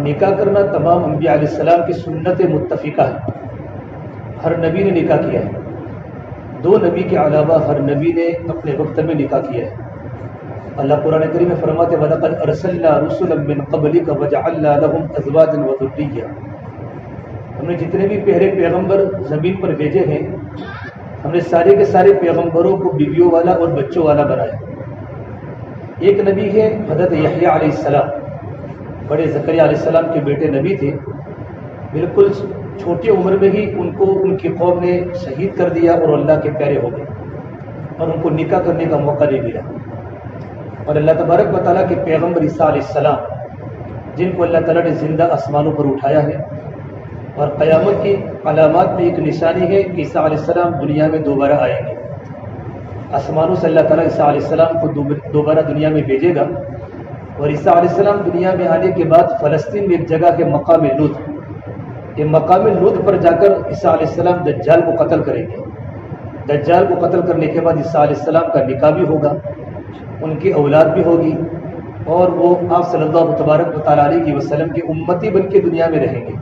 نکاح کرنا تمام انبیاء علیہ السلام کی سنت متفقہ ہے، ہر نبی نے نکاح کیا ہے، 2 نبی کے علاوہ ہر نبی نے اپنے وقت میں نکاح کیا ہے۔ اللہ قرآن کریم میں فرماتے ہیں وَلَقَدْ أَرْسَلْنَا رُسُلًا مِّن قَبْلِكَ وَجَعَلْنَا لَهُمْ أَزْوَاجًا وَذُرِّيَّةً، ہم نے جتنے بھی پہلے پیغمبر زمین پر بھیجے ہیں، ہم نے سارے کے سارے پیغمبروں کو بیویوں والا اور بچوں والا بنایا۔ ایک نبی ہے حضرت یحییٰ علیہ السلام، بڑے زکریا علیہ السلام کے بیٹے نبی تھے، بالکل چھوٹی عمر میں ہی ان کو ان کی قوم نے شہید کر دیا اور اللہ کے پیارے ہو گئے اور ان کو نکاح کرنے کا موقع نہیں ملا۔ اور اللہ تبارک و تعالیٰ کے پیغمبر عیسیٰ علیہ السلام جن کو اللہ تعالیٰ نے زندہ آسمانوں پر اٹھایا ہے، اور قیامت کی علامات میں ایک نشانی ہے کہ عیسیٰ علیہ السلام دنیا میں دوبارہ آئیں گے۔ آسمانوں سے اللہ تعالیٰ عیسیٰ علیہ السلام کو دوبارہ دنیا میں بھیجے گا، اور عیسیٰ علیہ السلام دنیا میں آنے کے بعد فلسطین میں ایک جگہ ہے مقام لوط، یہ مقام لوط پر جا کر عیسیٰ علیہ السلام دجال کو قتل کریں گے۔ دجال کو قتل کرنے کے بعد عیسیٰ علیہ السلام کا نکاح بھی ہوگا، ان کی اولاد بھی ہوگی، اور وہ آپ صلی اللہ تبارک و تعالیٰ علیہ وسلم کے امتی بن کے دنیا میں رہیں گے۔